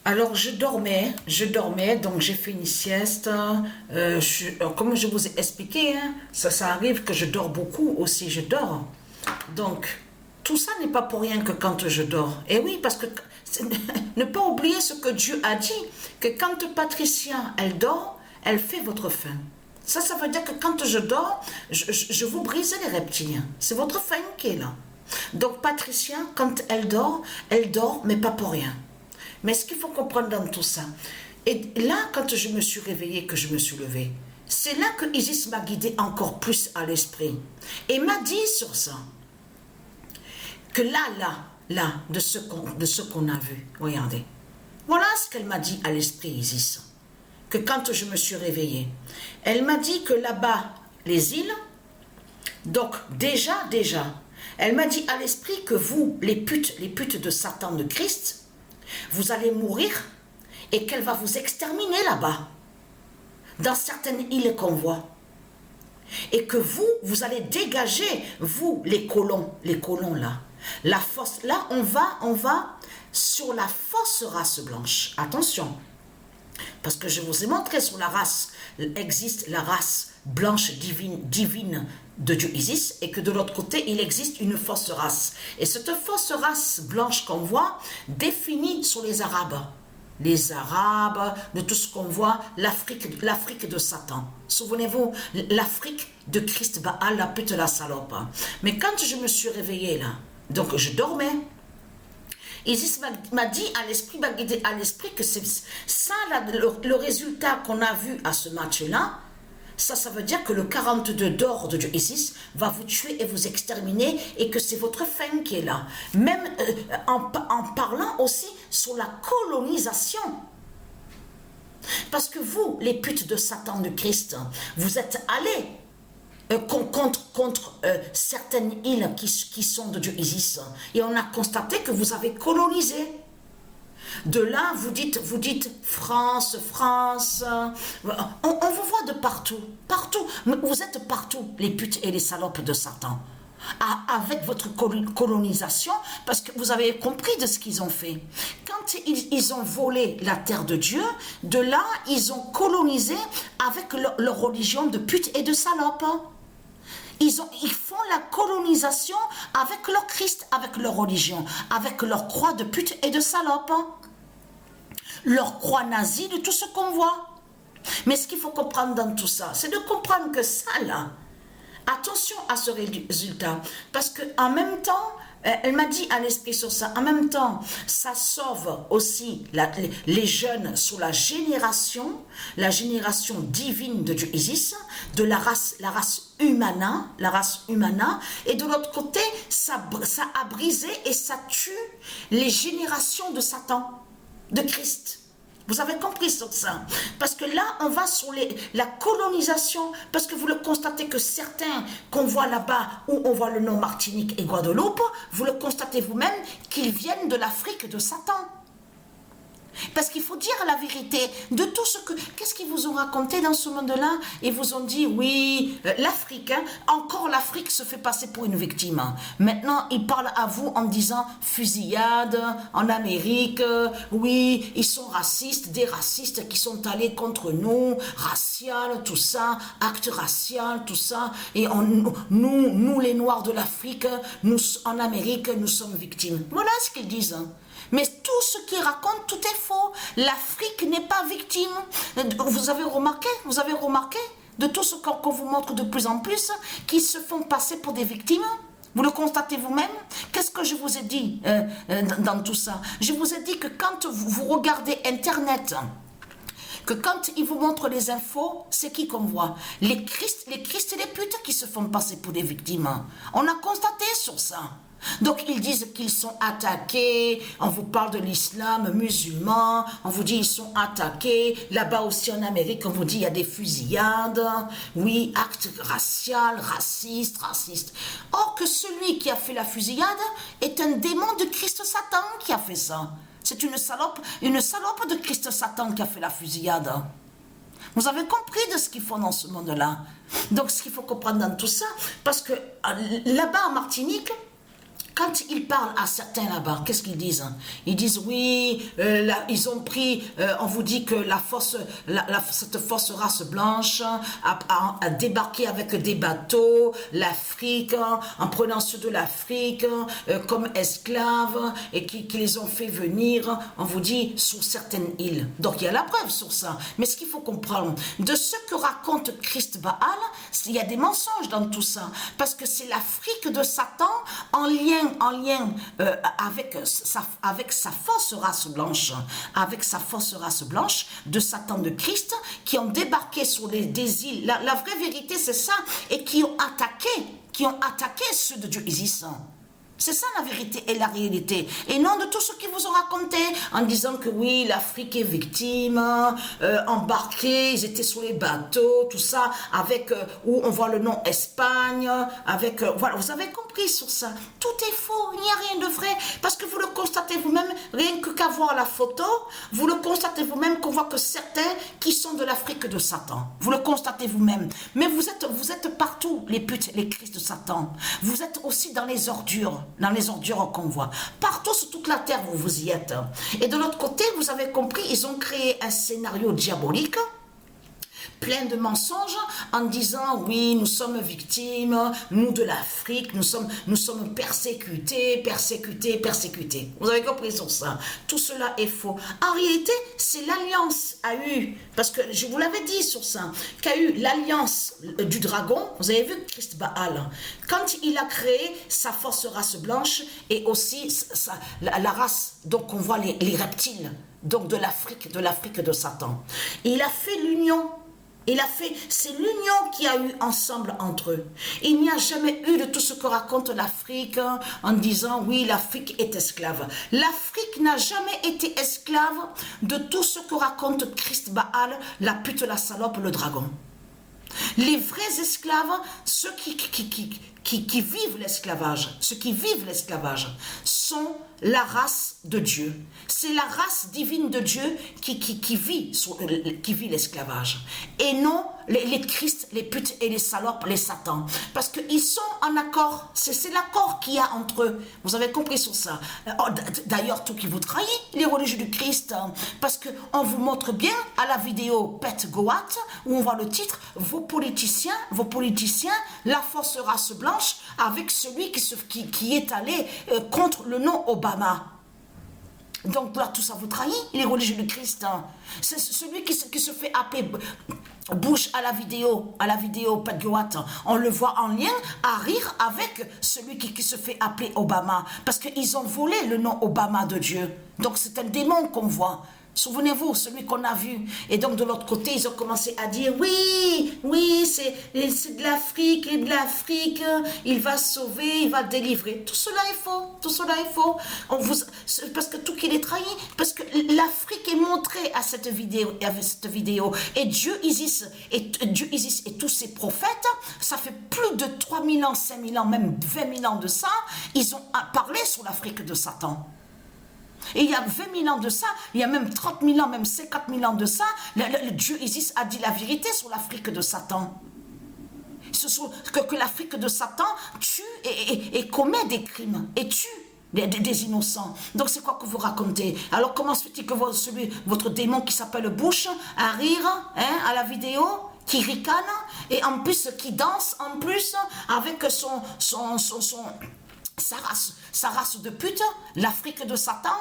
Alors je dormais, donc j'ai fait une sieste. Comme je vous ai expliqué, hein, ça arrive que je dors beaucoup aussi, je dors. Donc, tout ça n'est pas pour rien que quand je dors. Et oui, parce que ne pas oublier ce que Dieu a dit, que quand Patricia, elle dort, elle fait votre faim. Ça veut dire que quand je dors, je vous brise les reptiles. C'est votre faim qui est là. Donc Patricia, quand elle dort, mais pas pour rien. Mais ce qu'il faut comprendre dans tout ça, et là, quand je me suis réveillée, que je me suis levée, c'est là que Isis m'a guidée encore plus à l'esprit. Et m'a dit sur ça, que là, de ce qu'on a vu, regardez. Voilà ce qu'elle m'a dit à l'esprit, Isis. Que quand je me suis réveillée, elle m'a dit que là-bas, les îles, donc déjà, elle m'a dit à l'esprit que vous, les putes de Satan de Christ, vous allez mourir et qu'elle va vous exterminer là-bas, dans certaines îles qu'on voit. Et que vous allez dégager, vous, les colons là. La force, là, on va sur la fausse race blanche. Attention, parce que je vous ai montré sur la race, existe la race blanche divine de Dieu Isis, et que de l'autre côté, il existe une fausse race. Et cette fausse race blanche qu'on voit, définit sur les Arabes, de tout ce qu'on voit, l'Afrique de Satan. Souvenez-vous, l'Afrique de Christ Baal, la pute, la salope. Mais quand je me suis réveillée là, donc je dormais, Isis m'a dit à l'esprit, m'a guidé à l'esprit que c'est ça, là, le résultat qu'on a vu à ce match-là, ça veut dire que le 42 d'or de Dieu Isis va vous tuer et vous exterminer et que c'est votre fin qui est là. Même en parlant aussi sur la colonisation. Parce que vous, les putes de Satan de Christ, vous êtes allés contre certaines îles qui sont de Dieu Isis. Et on a constaté que vous avez colonisé. De là, vous dites France. On vous voit de partout. Vous êtes partout, les putes et les salopes de Satan. Avec votre colonisation, parce que vous avez compris de ce qu'ils ont fait. Quand ils ont volé la terre de Dieu, de là, ils ont colonisé avec leur religion de putes et de salopes. Ils font la colonisation avec leur Christ, avec leur religion, avec leur croix de pute et de salope. Leur croix nazie de tout ce qu'on voit. Mais ce qu'il faut comprendre dans tout ça, c'est de comprendre que ça là, attention à ce résultat, parce qu'en même temps, elle m'a dit à l'esprit sur ça, en même temps, ça sauve aussi les jeunes sous la génération divine de Dieu Isis, de la race humana, et de l'autre côté, ça a brisé et ça tue les générations de Satan, de Christ. Vous avez compris sur ça? Parce que là, on va sur la colonisation, parce que vous le constatez que certains qu'on voit là-bas, où on voit le nom Martinique et Guadeloupe, vous le constatez vous-même qu'ils viennent de l'Afrique de Satan. Parce qu'il faut dire la vérité de tout ce que... Qu'est-ce qu'ils vous ont raconté dans ce monde-là? Ils vous ont dit, oui, l'Afrique, hein, encore l'Afrique se fait passer pour une victime. Maintenant, ils parlent à vous en disant fusillade en Amérique, oui, ils sont racistes, des racistes qui sont allés contre nous, racial, tout ça, acte racial, tout ça. Et nous les Noirs de l'Afrique, nous, en Amérique, nous sommes victimes. Voilà ce qu'ils disent. Mais tout ce qu'ils racontent, tout est faux. L'Afrique n'est pas victime. Vous avez remarqué de tout ce qu'on vous montre de plus en plus, qui se font passer pour des victimes. Vous le constatez vous-même. Qu'est-ce que je vous ai dit dans tout ça? Je vous ai dit que quand vous regardez Internet, que quand ils vous montrent les infos, c'est qui qu'on voit? Les Christ et les putes qui se font passer pour des victimes. On a constaté sur ça. Donc ils disent qu'ils sont attaqués, on vous parle de l'islam musulman, on vous dit ils sont attaqués, là-bas aussi en Amérique on vous dit il y a des fusillades, oui, acte racial, raciste. Or que celui qui a fait la fusillade est un démon de Christ Satan qui a fait ça. C'est une salope de Christ Satan qui a fait la fusillade. Vous avez compris de ce qu'ils font dans ce monde-là. Donc ce qu'il faut comprendre dans tout ça, parce que là-bas en Martinique, Quand ils parlent à certains là-bas, qu'est-ce qu'ils disent? Ils disent oui, ils ont pris, on vous dit que cette force race blanche a débarqué avec des bateaux, l'Afrique, en prenant ceux de l'Afrique comme esclaves et qui les ont fait venir, on vous dit, sur certaines îles. Donc il y a la preuve sur ça. Mais ce qu'il faut comprendre, de ce que raconte Christ Baal, il y a des mensonges dans tout ça. Parce que c'est l'Afrique de Satan en lien avec sa fausse race blanche, de Satan de Christ, qui ont débarqué sur des îles. La vraie vérité, c'est ça, et qui ont attaqué ceux de Dieu Isis. C'est ça la vérité et la réalité. Et non de tout ce qu'ils vous ont raconté en disant que oui, l'Afrique est victime, embarqués, ils étaient sur les bateaux, tout ça, avec où on voit le nom Espagne, avec voilà, vous avez compris sur ça. Tout est faux, il n'y a rien de vrai, parce que vous le constatez vous-même, rien que qu'à voir la photo, vous le constatez vous-même qu'on voit que certains qui sont de l'Afrique de Satan. Vous le constatez vous-même. Mais vous êtes partout, les putes, les Christ de Satan. Vous êtes aussi dans les ordures qu'on voit. Partout sur toute la terre, vous y êtes. Et de l'autre côté, vous avez compris, ils ont créé un scénario diabolique, plein de mensonges, en disant oui, nous sommes victimes, nous de l'Afrique, nous sommes persécutés. Vous avez compris sur ça. Tout cela est faux. En réalité, c'est l'alliance a eu, parce que je vous l'avais dit sur ça, qu'a eu l'alliance du dragon. Vous avez vu Christ Baal, quand il a créé sa fausse race blanche et aussi la race, donc on voit les reptiles, donc de l'Afrique de Satan. Et il a fait l'union. C'est l'union qui a eu ensemble entre eux. Il n'y a jamais eu de tout ce que raconte l'Afrique en disant oui, l'Afrique est esclave. L'Afrique n'a jamais été esclave de tout ce que raconte Christ Baal, la pute, la salope, le dragon. Les vrais esclaves, ceux qui vivent l'esclavage, sont la race de Dieu. C'est la race divine de Dieu qui vit l'esclavage. Et non les Christ, les putes et les salopes, les satans. Parce qu'ils sont en accord. C'est l'accord qu'il y a entre eux. Vous avez compris sur ça. D'ailleurs, tout qui vous trahit, les religieux du Christ. Parce qu'on vous montre bien à la vidéo Pet Goat, où on voit le titre, vos politiciens, la force race blanche, avec celui qui est allé contre le nom Obama. Donc là, tout ça vous trahit, les religieux du Christ. C'est celui qui se fait appeler Bush à la vidéo Pat Goat. On le voit en lien à rire avec celui qui se fait appeler Obama. Parce qu'ils ont volé le nom Obama de Dieu. Donc c'est un démon qu'on voit. Souvenez-vous, celui qu'on a vu. Et donc de l'autre côté, ils ont commencé à dire oui, c'est de l'Afrique, il va sauver, il va délivrer. Tout cela est faux. Parce que tout qu'il est trahi, parce que l'Afrique est montrée à cette vidéo. Et Dieu Isis et tous ses prophètes, ça fait plus de 3000 ans, 5000 ans, même 20 000 ans de ça, ils ont parlé sur l'Afrique de Satan. Et il y a 20 000 ans de ça, il y a même 30 000 ans, même 50 000 ans de ça, le Dieu Isis a dit la vérité sur l'Afrique de Satan. Que l'Afrique de Satan tue et commet des crimes, et tue des innocents. Donc c'est quoi que vous racontez? Alors comment se fait-il que votre démon qui s'appelle Bush, à rire à la vidéo, qui ricane, et en plus qui danse, en plus, avec sa race de pute, l'Afrique de Satan,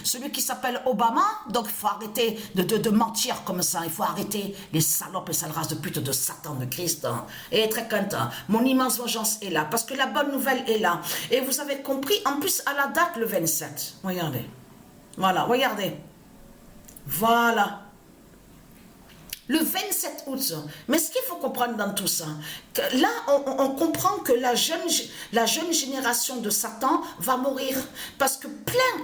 celui qui s'appelle Obama. Donc il faut arrêter de mentir comme ça, il faut arrêter les salopes et sales races de pute de Satan, de Christ. Et très content, mon immense vengeance est là, parce que la bonne nouvelle est là. Et vous avez compris, en plus à la date, le 27, regardez, voilà, le 27 août. Mais ce qu'il faut comprendre dans tout ça, que là, on comprend que la jeune génération de Satan va mourir. Parce que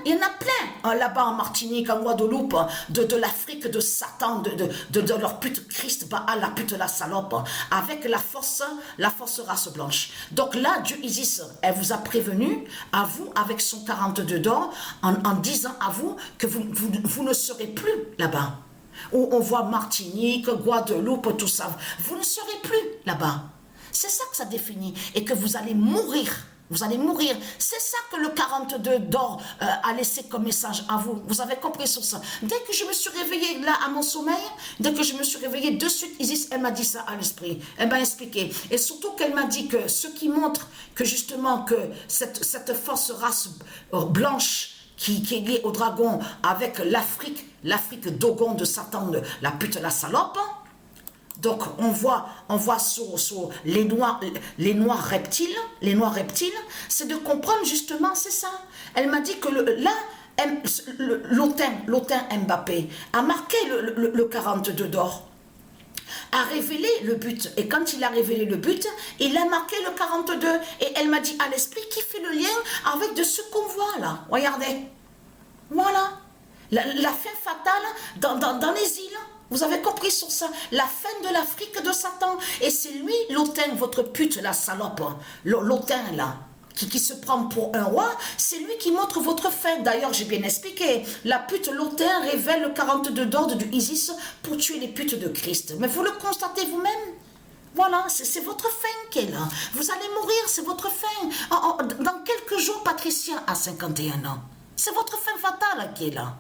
il y en a plein, là-bas en Martinique, en Guadeloupe, de l'Afrique de Satan, de leur pute Christ, la pute, la salope, avec la force race blanche. Donc là, Dieu Isis, elle vous a prévenu, à vous, avec son 42 dents, en disant à vous que vous ne serez plus là-bas. Où on voit Martinique, Guadeloupe, tout ça. Vous ne serez plus là-bas. C'est ça que ça définit. Et que vous allez mourir Vous allez mourir. C'est ça que le 42 d'or a laissé comme message à vous. Vous avez compris sur ça. Dès que je me suis réveillée là à mon sommeil, dès que je me suis réveillée, de suite, Isis, elle m'a dit ça à l'esprit. Elle m'a expliqué. Et surtout qu'elle m'a dit que ce qui montre que justement que cette fausse race blanche qui est liée au dragon avec l'Afrique Dogon de Satan, la pute, la salope. Donc, on voit sur les noirs reptiles, c'est de comprendre justement, c'est ça. Elle m'a dit que l'Otin Mbappé a marqué le 42 d'or, a révélé le but. Et quand il a révélé le but, il a marqué le 42. Et elle m'a dit à l'esprit qui fait le lien avec de ce qu'on voit là. Regardez. Voilà. La fin fatale dans les îles. Vous avez compris sur ça? La fin de l'Afrique de Satan. Et c'est lui, l'Otin, votre pute, la salope. L'Otin, là, qui se prend pour un roi, c'est lui qui montre votre fin. D'ailleurs, j'ai bien expliqué. La pute, l'Otin, révèle le 42 d'ordre du Isis pour tuer les putes de Christ. Mais vous le constatez vous-même? Voilà, c'est votre fin qui est là. Vous allez mourir, c'est votre fin. Dans quelques jours, Patricia a 51 ans. C'est votre fin fatale qui est là.